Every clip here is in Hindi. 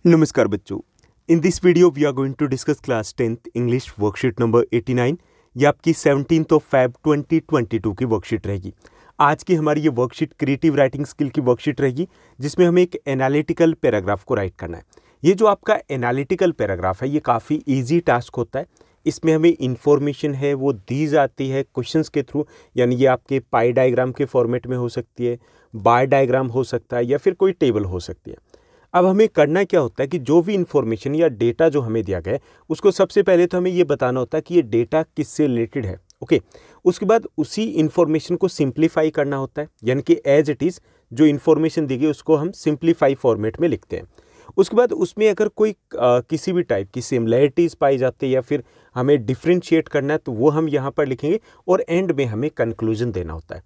नमस्कार बच्चों। In this video we are going to discuss class 10th English worksheet number 89। ये आपकी 17 Feb 2022 की वर्कशीट रहेगी। आज की हमारी ये वर्कशीट क्रिएटिव राइटिंग स्किल की वर्कशीट रहेगी, जिसमें हमें एक एनालिटिकल पैराग्राफ को राइट करना है। ये जो आपका एनालिटिकल पैराग्राफ है, ये काफ़ी ईजी टास्क होता है। इसमें हमें इंफॉर्मेशन है वो दी जाती है क्वेश्चंस के थ्रू, यानी ये आपके पाई डायग्राम के फॉर्मेट में हो सकती है, बार डायग्राम हो सकता है, या फिर कोई टेबल हो सकती है। अब हमें करना क्या होता है कि जो भी इन्फॉर्मेशन या डेटा जो हमें दिया गया है, उसको सबसे पहले तो हमें ये बताना होता है कि ये डेटा किससे रिलेटेड है। ओके, उसके बाद उसी इन्फॉर्मेशन को सिंप्लीफाई करना होता है, यानी कि एज इट इज़ जो इन्फॉर्मेशन दी गई उसको हम सिंप्लीफाई फॉर्मेट में लिखते हैं। उसके बाद उसमें अगर कोई किसी भी टाइप की सिमिलैरिटीज़ पाई जाती है या फिर हमें डिफ्रेंशिएट करना है, तो वो हम यहाँ पर लिखेंगे और एंड में हमें कंक्लूजन देना होता है।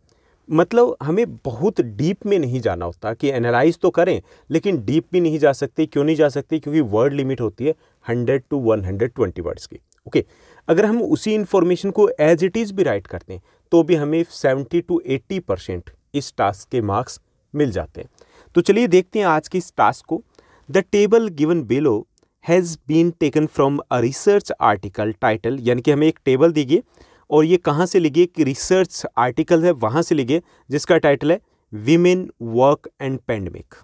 मतलब हमें बहुत डीप में नहीं जाना होता कि एनालाइज तो करें, लेकिन डीप भी नहीं जा सकते। क्यों नहीं जा सकते? क्योंकि वर्ड लिमिट होती है 100 to 120 वर्ड्स की। ओके, अगर हम उसी इन्फॉर्मेशन को एज इट इज़ भी राइट करते हैं तो भी हमें 70 to 80% इस टास्क के मार्क्स मिल जाते हैं। तो चलिए देखते हैं आज की इस टास्क को। The table given below has been taken from a research article title, यानी कि हमें एक टेबल दी गई और ये कहाँ से ली गई? कि रिसर्च आर्टिकल है वहाँ से ली गई, जिसका टाइटल है women work and pandemic,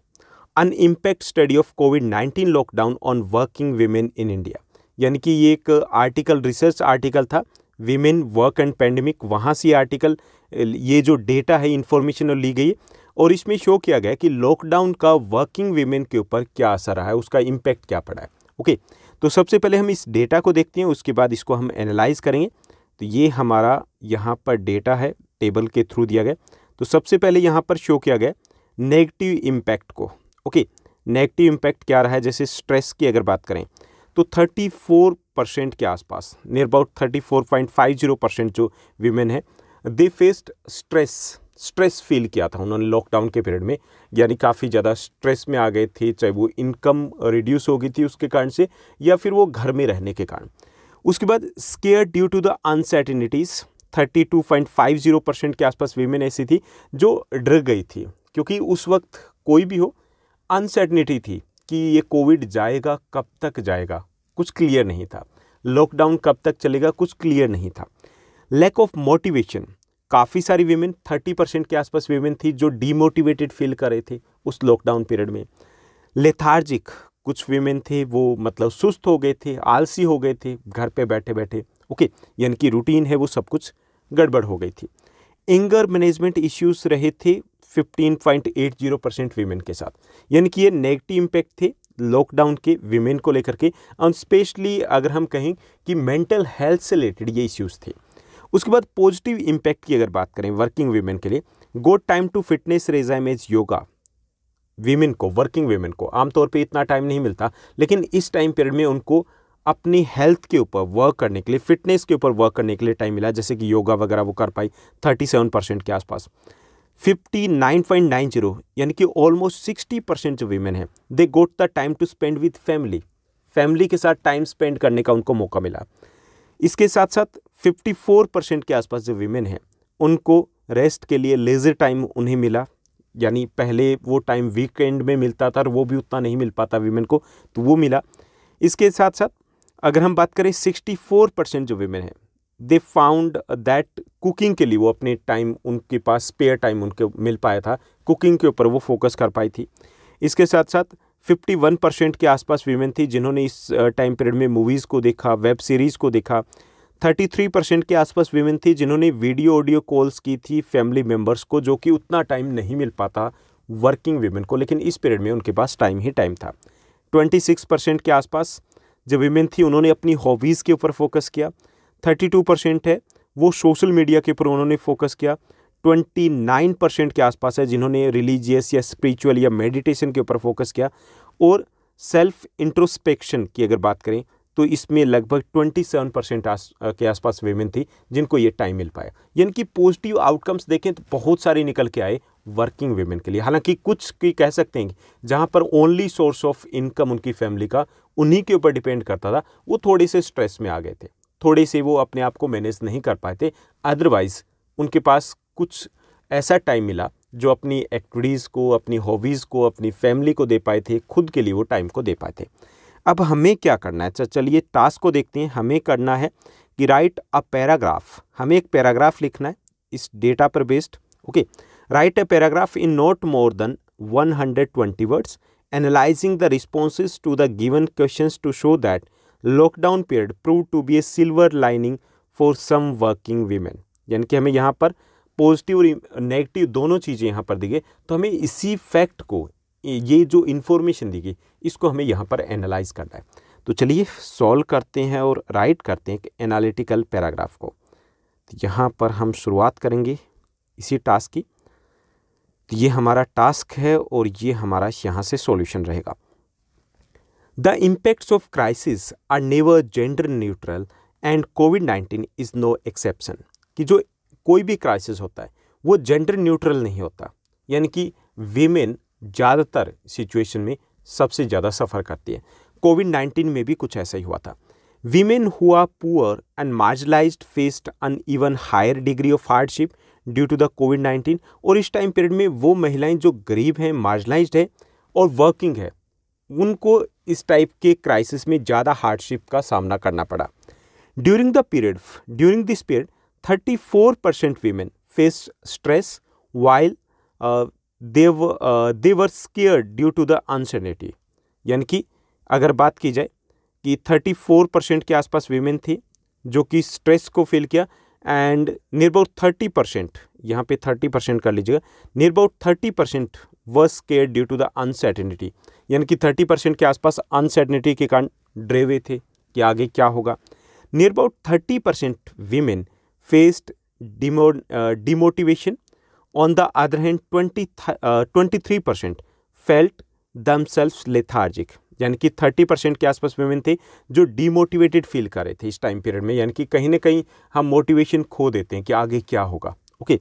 an impact study of कोविड-19 lockdown on working women in India. यानी कि ये एक आर्टिकल, रिसर्च आर्टिकल था, वीमेन वर्क एंड पैंडेमिक, वहाँ से आर्टिकल, ये जो डेटा है इन्फॉर्मेशन ली गई और इसमें शो किया गया कि लॉकडाउन का वर्किंग वीमेन के ऊपर क्या असर रहा है, उसका इम्पैक्ट क्या पड़ा है। ओके, तो सबसे पहले हम इस डेटा को देखते हैं, उसके बाद इसको हम एनालाइज करेंगे। तो ये हमारा यहाँ पर डेटा है, टेबल के थ्रू दिया गया। तो सबसे पहले यहाँ पर शो किया गया नेगेटिव इम्पैक्ट को। ओके, नेगेटिव इम्पैक्ट क्या रहा है? जैसे स्ट्रेस की अगर बात करें तो 34% के आसपास, नियर अबाउट 34.50% जो वीमेन है, दे फेस्ड स्ट्रेस फील किया था उन्होंने लॉकडाउन के पीरियड में, यानी काफ़ी ज़्यादा स्ट्रेस में आ गए थे, चाहे वो इनकम रिड्यूस हो गई थी उसके कारण से या फिर वो घर में रहने के कारण। उसके बाद scare due to the uncertainties, 32.50% के आसपास वीमेन ऐसी थी जो डर गई थी, क्योंकि उस वक्त कोई भी हो अनसर्टेनिटी थी कि ये कोविड जाएगा, कब तक जाएगा, कुछ क्लियर नहीं था। लॉकडाउन कब तक चलेगा, कुछ क्लियर नहीं था। लैक ऑफ मोटिवेशन, काफ़ी सारी वीमेन, 30% के आसपास वीमेन थी जो डीमोटिवेटेड फील कर रहे थे उस लॉकडाउन पीरियड में। लेथार्जिक, कुछ वीमेन थे वो मतलब सुस्त हो गए थे, आलसी हो गए थे घर पे बैठे बैठे। ओके, यानी कि रूटीन है वो सब कुछ गड़बड़ हो गई थी। एंगर मैनेजमेंट इश्यूज रहे थे 15.80% वीमेन के साथ, यानी कि ये नेगेटिव इम्पैक्ट थे लॉकडाउन के वीमेन को लेकर के, और स्पेशली अगर हम कहें कि मेंटल हेल्थ से रिलेटेड ये इश्यूज थे। उसके बाद पॉजिटिव इम्पैक्ट की अगर बात करें वर्किंग वीमेन के लिए, good time to fitness regime as yoga. Women को, वर्किंग वीमेन को आमतौर पे इतना टाइम नहीं मिलता, लेकिन इस टाइम पीरियड में उनको अपनी हेल्थ के ऊपर वर्क करने के लिए, फिटनेस के ऊपर वर्क करने के लिए टाइम मिला, जैसे कि योगा वगैरह वो कर पाई 37% के आसपास। 59.90 यानी कि ऑलमोस्ट 60% जो वीमेन है, they got the time to spend with family के साथ टाइम स्पेंड करने का उनको मौका मिला। इसके साथ साथ 54% के आसपास जो वीमेन है उनको रेस्ट के लिए लेजर टाइम उन्हें मिला, यानी पहले वो टाइम वीकेंड में मिलता था और वो भी उतना नहीं मिल पाता वीमेन को, तो वो मिला। इसके साथ साथ अगर हम बात करें 64% जो वीमेन है, दे फाउंड दैट कुकिंग के लिए वो अपने टाइम, उनके पास स्पेयर टाइम उनको मिल पाया था, कुकिंग के ऊपर वो फोकस कर पाई थी। इसके साथ साथ 51% के आसपास वीमेन थी जिन्होंने इस टाइम पीरियड में मूवीज़ को देखा, वेब सीरीज़ को देखा। 33% के आसपास वीमेन थी जिन्होंने ऑडियो कॉल्स की थी फैमिली मेम्बर्स को, जो कि उतना टाइम नहीं मिल पाता वर्किंग वीमेन को, लेकिन इस पीरियड में उनके पास टाइम ही टाइम था। 26% के आसपास जो वीमेन थी उन्होंने अपनी हॉबीज़ के ऊपर फोकस किया। 32% है वो सोशल मीडिया के ऊपर उन्होंने फोकस किया। 29% के आसपास है जिन्होंने रिलीजियस या स्पिरिचुअल या मेडिटेशन के ऊपर फोकस किया। और सेल्फ इंट्रोस्पेक्शन की अगर बात करें तो इसमें लगभग 27% के आसपास वीमेन थी जिनको ये टाइम मिल पाया। यानी कि पॉजिटिव आउटकम्स देखें तो बहुत सारे निकल के आए वर्किंग वीमेन के लिए। हालांकि कुछ की कह सकते हैं जहां पर ओनली सोर्स ऑफ इनकम उनकी फैमिली का उन्हीं के ऊपर डिपेंड करता था, वो थोड़े से स्ट्रेस में आ गए थे, थोड़े से वो अपने आप को मैनेज नहीं कर पाए थे। अदरवाइज उनके पास कुछ ऐसा टाइम मिला जो अपनी एक्टिविटीज़ को, अपनी हॉबीज़ को, अपनी फैमिली को दे पाए थे, खुद के लिए वो टाइम को दे पाए थे। अब हमें क्या करना है, चलिए टास्क को देखते हैं। हमें करना है कि राइट अ पैराग्राफ, हमें एक पैराग्राफ लिखना है इस डेटा पर based. Okay, right a paragraph in not more than 120 words analysing the responses to the given questions to show that lockdown period prove to be a silver lining for some working women. यानी कि हमें यहाँ पर पॉजिटिव और नेगेटिव दोनों चीज़ें यहाँ पर दी गई, तो हमें इसी फैक्ट को, ये जो इन्फॉर्मेशन दी गई, इसको हमें यहाँ पर एनालाइज करना है। तो चलिए सॉल्व करते हैं और राइट करते हैं एनालिटिकल पैराग्राफ को। तो यहाँ पर हम शुरुआत करेंगे इसी टास्क की। तो ये हमारा टास्क है और ये हमारा यहाँ से सॉल्यूशन रहेगा। The impacts of crisis are never gender neutral and कोविड-19 इज़ नो एक्सेप्शन। कि जो कोई भी क्राइसिस होता है वो जेंडर न्यूट्रल नहीं होता, यानी कि वीमेन ज़्यादातर सिचुएशन में सबसे ज़्यादा सफ़र करती है। कोविड-19 में भी कुछ ऐसा ही हुआ था। Women who are poor and marginalized faced an even higher degree of hardship due to the कोविड-19। और इस टाइम पीरियड में वो महिलाएं जो गरीब हैं, मार्जिनलाइज्ड है और वर्किंग है, उनको इस टाइप के क्राइसिस में ज़्यादा हार्डशिप का सामना करना पड़ा। During this period 34% women faced stress while they were scared due to the uncertainty। यानी कि अगर बात की जाए कि 34% के आसपास वीमेन थी जो कि स्ट्रेस को फील किया, एंड नियर अबाउट 30%, यहाँ पे 30% कर लीजिएगा, near about 30% were scared due to the uncertainty. यानी कि 30% के आसपास अनसर्टेनिटी के कारण डरे हुए थे कि आगे क्या होगा। Near about 30% women faced demotivation. On the other hand, 23% felt themselves lethargic। यानी कि 30% के आसपास वुमेन थे जो डिमोटिवेटेड फील कर रहे थे इस टाइम पीरियड में, यानी कि कहीं ना कहीं हम मोटिवेशन खो देते हैं कि आगे क्या होगा। ओके,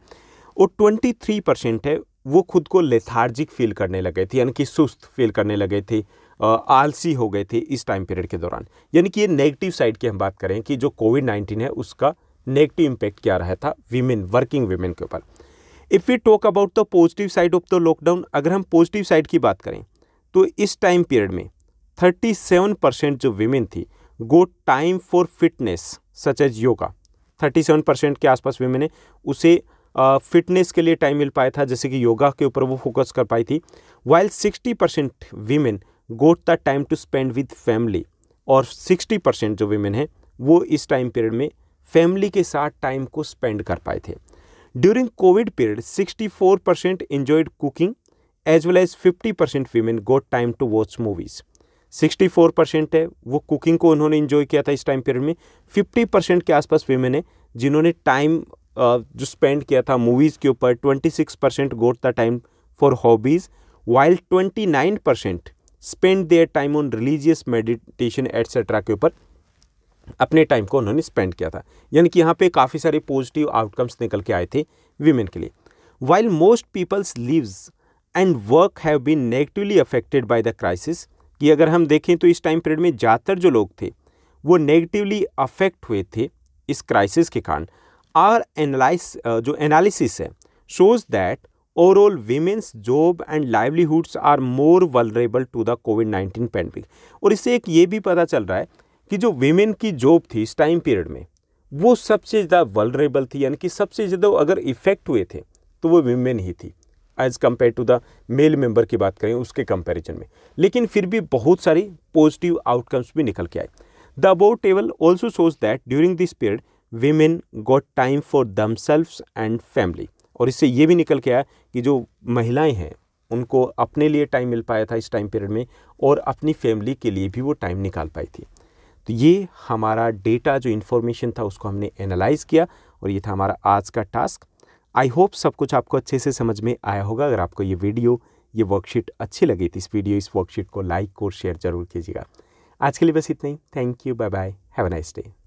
और 23% है वो खुद को लेथार्जिक फील करने लगे थे, यानी कि सुस्त फील करने लगे थे, आलसी हो गए थे इस टाइम पीरियड के दौरान। यानी कि ये नेगेटिव साइड की हम बात करें कि जो कोविड-19 है उसका नेगेटिव इम्पैक्ट क्या रहा था वीमेन, वर्किंग वीमेन के ऊपर। If we talk about the positive side of the lockdown, अगर हम पॉजिटिव साइड की बात करें तो इस टाइम पीरियड में 37% जो वीमेन थी go time for fitness such as yoga. 37% के आसपास वीमेन ने उसे फिटनेस के लिए टाइम मिल पाया था, जैसे कि योगा के ऊपर वो फोकस कर पाई थी। While 60% women got the time to spend with family, और 60% जो वीमेन है वो इस टाइम पीरियड में फैमिली के साथ टाइम को स्पेंड कर पाए थे। During COVID period 64% enjoyed cooking as well as 50% women got time to watch movies. 64% है वो कुकिंग को उन्होंने एंजॉय किया था इस टाइम पीरियड में। 50% के आसपास वीमेन है जिन्होंने टाइम जो स्पेंड किया था मूवीज़ के ऊपर। 26% गोट the time for hobbies, while 29% spend their time on religious meditation etcetera के ऊपर अपने टाइम को उन्होंने स्पेंड किया था। यानी कि यहाँ पे काफ़ी सारे पॉजिटिव आउटकम्स निकल के आए थे वीमेन के लिए। While most peoples lives and work have been negatively affected by the crisis, कि अगर हम देखें तो इस टाइम पीरियड में ज़्यादातर जो लोग थे वो नेगेटिवली अफेक्ट हुए थे इस क्राइसिस के कारण। आर जो एनालिसिस है shows that overall women's job and livelihoods are more vulnerable to the कोविड-19 पैंडेमिक। और इससे एक ये भी पता चल रहा है कि जो वीमेन की जॉब थी इस टाइम पीरियड में वो सबसे ज़्यादा वल्नरेबल थी, यानी कि सबसे ज़्यादा अगर इफेक्ट हुए थे तो वो वीमेन ही थी as compare to the male member की बात करें उसके कंपैरिजन में। लेकिन फिर भी बहुत सारी पॉजिटिव आउटकम्स भी निकल के आए। The above table also shows that during this period women got time for themselves and family. और इससे ये भी निकल के आया कि जो महिलाएं हैं उनको अपने लिए टाइम मिल पाया था इस टाइम पीरियड में, और अपनी फैमिली के लिए भी वो टाइम निकाल पाई थी। तो ये हमारा डेटा जो इन्फॉर्मेशन था उसको हमने एनालाइज किया, और ये था हमारा आज का टास्क। आई होप सब कुछ आपको अच्छे से समझ में आया होगा। अगर आपको ये वीडियो, ये वर्कशीट अच्छी लगी तो इस वर्कशीट को लाइक और शेयर जरूर कीजिएगा। आज के लिए बस इतना ही। Thank you, bye bye, have a nice day.